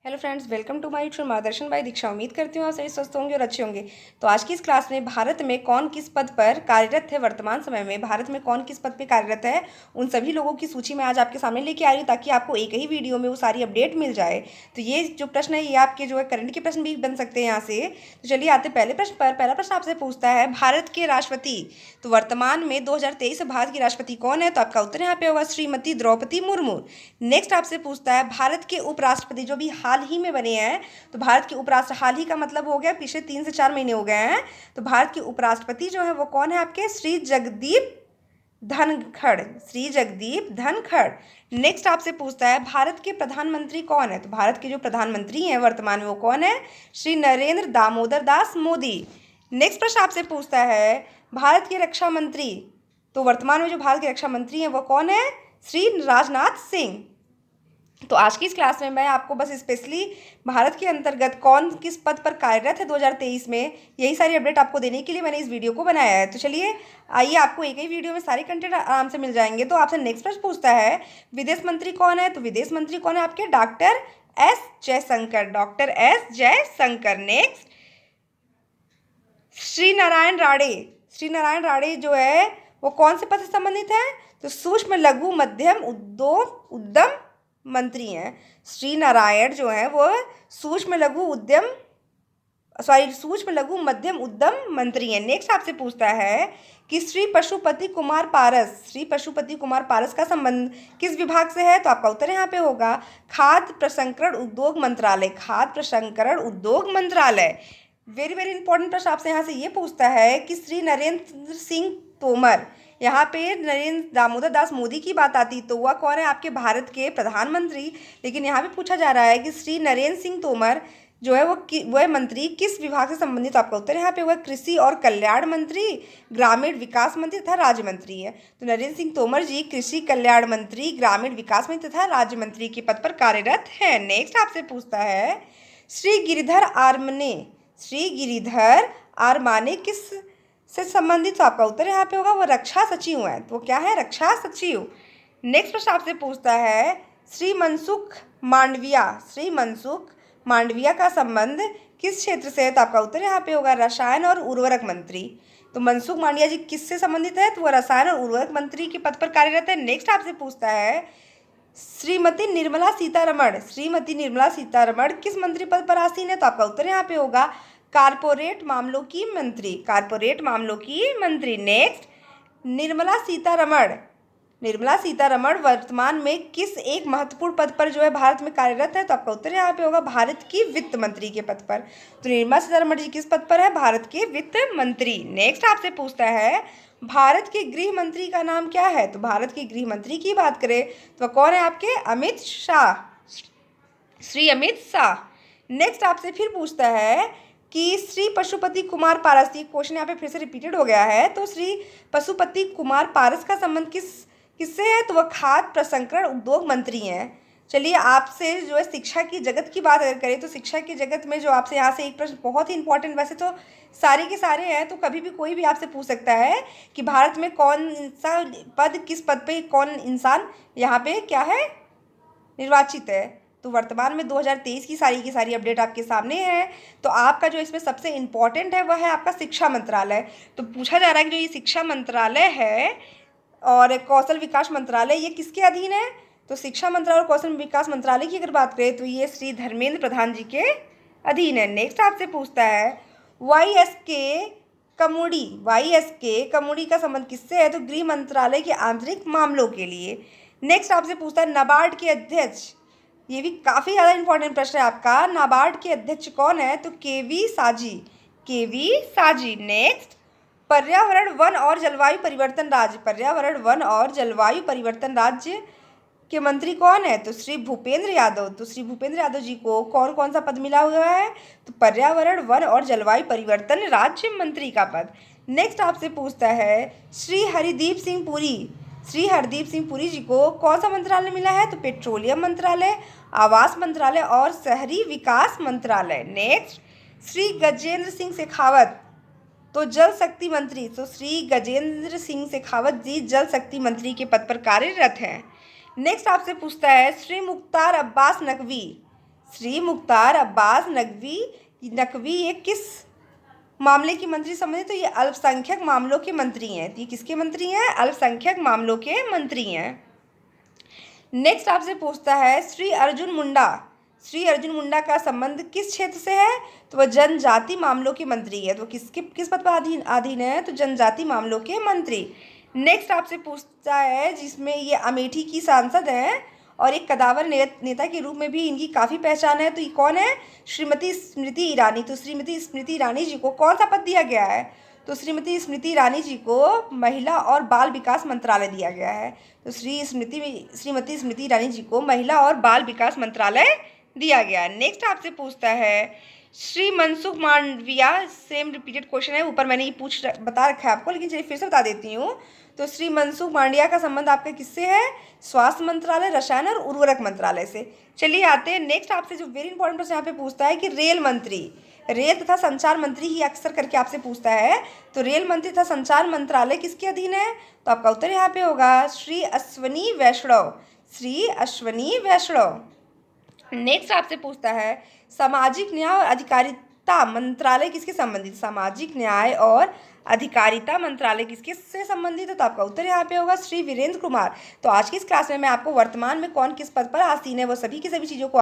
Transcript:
Hello friends, welcome to my YouTube मार्गदर्शन by Diksha. उम्मीद करती हूँ आप सभी स्वस्थ होंगे और अच्छे होंगे। तो आज की इस क्लास में भारत में कौन किस पद पर कार्यरत है, वर्तमान समय में भारत में कौन किस पद पर कार्यरत है, उन सभी लोगों की सूची मैं आज आपके सामने लेके आ रही हूँ ताकि आपको एक ही वीडियो में वो सारी अपडेट मिल जाए। तो ये जो प्रश्न है ये आपके जो है करंट के प्रश्न भी बन सकते हैं यहाँ से। तो चलिए आते पहले प्रश्न पर। पहला प्रश्न आपसे पूछता है भारत के राष्ट्रपति, तो वर्तमान में 2023 में भारत की राष्ट्रपति कौन है? तो आपका उत्तर यहाँ पे होगा श्रीमती द्रौपदी मुर्मू। नेक्स्ट आपसे पूछता है भारत के उपराष्ट्रपति जो भी हाल ही में बने हैं, तो भारत के उपराष्ट्र, हाल ही का मतलब हो गया पिछले 3 से 4 महीने हो गए हैं। तो भारत के उपराष्ट्रपति जो है वो कौन है आपके? श्री जगदीप धनखड़, श्री जगदीप धनखड़। नेक्स्ट आपसे पूछता है भारत के प्रधानमंत्री कौन है? तो भारत के जो प्रधानमंत्री हैं वर्तमान में वो कौन है? श्री नरेंद्र दामोदर दास मोदी। नेक्स्ट प्रश्न आपसे पूछता है भारत के रक्षा मंत्री, तो वर्तमान में जो भारत के रक्षा मंत्री हैं वो कौन है? श्री राजनाथ सिंह। तो आज की इस क्लास में मैं आपको बस स्पेशली भारत के अंतर्गत कौन किस पद पर कार्यरत है 2023 में, यही सारी अपडेट आपको देने के लिए मैंने इस वीडियो को बनाया है। तो चलिए आइए, आपको एक ही वीडियो में सारे कंटेंट आराम से मिल जाएंगे। तो आपसे नेक्स्ट प्रश्न पूछता है विदेश मंत्री कौन है? तो विदेश मंत्री कौन है आपके? Doctor S Jaishankar, doctor S Jaishankar. Next Shri Narayan Rane, Shri Narayan Rane जो है वो कौन से पद से संबंधित है? तो सूक्ष्म लघु मध्यम उद्यम मंत्री हैं। श्री नारायण जो है वो सूक्ष्म लघु मध्यम उद्यम मंत्री हैं। नेक्स्ट आपसे पूछता है कि श्री पशुपति कुमार पारस, श्री पशुपति कुमार पारस का संबंध किस विभाग से है? तो आपका उत्तर यहाँ पे होगा खाद्य प्रसंस्करण उद्योग मंत्रालय, खाद्य प्रसंस्करण उद्योग मंत्रालय। वेरी वेरी इंपॉर्टेंट प्रश्न आपसे यहाँ से ये पूछता है कि श्री नरेंद्र सिंह तोमर, यहाँ पे नरेंद्र दामोदर दास मोदी की बात आती तो वह कौन है आपके? भारत के प्रधानमंत्री। लेकिन यहाँ पे पूछा जा रहा है कि श्री नरेंद्र सिंह तोमर जो है वह मंत्री किस विभाग से संबंधित? आपका उत्तर यहाँ पे वह कृषि और कल्याण मंत्री, ग्रामीण विकास मंत्री तथा राज्य मंत्री है। तो नरेंद्र सिंह तोमर जी कृषि कल्याण मंत्री, ग्रामीण विकास मंत्री तथा राज्य मंत्री के पद पर कार्यरत है। नेक्स्ट आपसे पूछता है श्री गिरिधर आर्मने, श्री गिरिधर आर्माने किस से संबंधित? तो आपका उत्तर यहाँ पे होगा वो रक्षा सचिव है। तो क्या है? रक्षा सचिव। नेक्स्ट प्रश्न आपसे पूछता है श्री मनसुख मांडविया, श्री मनसुख मांडविया का संबंध किस क्षेत्र से है? तो आपका उत्तर यहाँ पे होगा रसायन और उर्वरक मंत्री। तो मनसुख मांडविया जी किससे संबंधित है? तो वह रसायन और उर्वरक मंत्री के पद पर कार्यरत है। नेक्स्ट आपसे पूछता है श्रीमती निर्मला सीतारमण, श्रीमती निर्मला सीतारमण किस मंत्री पद पर आसीन है? तो आपका उत्तर यहाँ पे होगा कारपोरेट मामलों की मंत्री, कारपोरेट मामलों की मंत्री। नेक्स्ट निर्मला सीतारमण, निर्मला सीतारमण वर्तमान में किस एक महत्वपूर्ण पद पर जो है भारत में कार्यरत है? तो आपका उत्तर यहाँ पे होगा भारत की वित्त मंत्री के पद पर। तो निर्मला सीतारमण जी किस पद पर है? भारत के वित्त मंत्री। नेक्स्ट आपसे पूछता है भारत के गृह मंत्री का नाम क्या है? तो भारत के गृह मंत्री की बात करें तो कौन है आपके? अमित शाह, श्री अमित शाह। नेक्स्ट आपसे फिर पूछता है कि श्री पशुपति कुमार पारस, ये क्वेश्चन यहाँ पे फिर से रिपीटेड हो गया है। तो श्री पशुपति कुमार पारस का संबंध किससे है? तो वह खाद्य प्रसंस्करण उद्योग मंत्री हैं। चलिए आपसे जो है शिक्षा की जगत की बात अगर करें तो शिक्षा की जगत में जो आपसे यहाँ से एक प्रश्न बहुत ही इंपॉर्टेंट, वैसे तो सारे के सारे हैं, तो कभी भी कोई भी आपसे पूछ सकता है कि भारत में कौन सा पद, किस पद पे कौन इंसान यहाँ पे क्या है निर्वाचित है। तो वर्तमान में 2023 की सारी अपडेट आपके सामने है। तो आपका जो इसमें सबसे इम्पॉर्टेंट है वह है आपका शिक्षा मंत्रालय। तो पूछा जा रहा है कि जो ये शिक्षा मंत्रालय है और कौशल विकास मंत्रालय ये किसके अधीन है? तो शिक्षा मंत्रालय और कौशल विकास मंत्रालय की अगर बात करें तो ये श्री धर्मेंद्र प्रधान जी के अधीन है। नेक्स्ट आपसे पूछता है YSK कमुड़ी का संबंध किससे है? तो गृह मंत्रालय के आंतरिक मामलों के लिए। नेक्स्ट आपसे पूछता है नाबार्ड के अध्यक्ष, ये भी काफ़ी ज़्यादा इंपॉर्टेंट प्रश्न है आपका, नाबार्ड के अध्यक्ष कौन है? तो केवी साजी। नेक्स्ट पर्यावरण वन और जलवायु परिवर्तन राज्य, पर्यावरण वन और जलवायु परिवर्तन राज्य के मंत्री कौन है? तो श्री भूपेंद्र यादव। तो श्री भूपेंद्र यादव जी को कौन कौन सा पद मिला हुआ है? तो पर्यावरण वन और जलवायु परिवर्तन राज्य मंत्री का पद। नेक्स्ट आपसे पूछता है श्री हरदीप सिंह पुरी जी को कौन सा मंत्रालय मिला है? तो पेट्रोलियम मंत्रालय, आवास मंत्रालय और शहरी विकास मंत्रालय। नेक्स्ट श्री गजेंद्र सिंह शेखावत, तो जल शक्ति मंत्री, तो श्री गजेंद्र सिंह शेखावत जी जल शक्ति मंत्री के पद पर कार्यरत हैं। नेक्स्ट आपसे पूछता है श्री मुख्तार अब्बास नकवी, श्री मुख्तार अब्बास नकवी ये किस मामले की मंत्री संबंधित? तो ये अल्पसंख्यक मामलों के मंत्री हैं। तो ये किसके मंत्री हैं? अल्पसंख्यक मामलों के मंत्री हैं। नेक्स्ट आपसे पूछता है श्री अर्जुन मुंडा का संबंध किस क्षेत्र से है? तो वह जनजाति मामलों के मंत्री है। तो किस पद पर अधीन है? तो जनजाति मामलों के मंत्री। नेक्स्ट आपसे पूछता है जिसमें ये अमेठी की सांसद हैं और एक कदावर नेता के रूप में भी इनकी काफ़ी पहचान है। तो ये कौन है? श्रीमती स्मृति ईरानी। तो श्रीमती स्मृति ईरानी जी को कौन सा पद दिया गया है? तो श्रीमती स्मृति ईरानी जी को महिला और बाल विकास मंत्रालय दिया गया है। तो श्रीमती स्मृति ईरानी जी को महिला और बाल विकास मंत्रालय दिया गया है। नेक्स्ट आपसे पूछता है Shri Mansukh Mandaviya, same repeated question है, ऊपर मैंने ये बता रखा है आपको, लेकिन चलिए फिर से बता देती हूँ। तो श्री मनसुख मांडविया का संबंध आपका किससे है? स्वास्थ्य मंत्रालय, रसायन और उर्वरक मंत्रालय से। चलिए आते हैं नेक्स्ट आपसे जो वेरी इंपॉर्टेंट प्रश्न यहाँ पे पूछता है कि रेल तथा संचार मंत्री ही अक्सर करके आपसे पूछता है। तो रेल मंत्री तथा संचार मंत्रालय किसके अधीन है? तो आपका उत्तर यहाँ पे होगा श्री अश्वनी वैष्णव। नेक्स्ट आपसे पूछता है सामाजिक न्याय और अधिकारिता मंत्रालय किसके संबंधित? सामाजिक न्याय और अधिकारिता मंत्रालय किसके से संबंधित है? तो आपका उत्तर यहाँ पे होगा श्री वीरेंद्र कुमार। तो आज की इस क्लास में मैं आपको वर्तमान में कौन किस पद पर आसीन है वो सभी की सभी चीज़ों को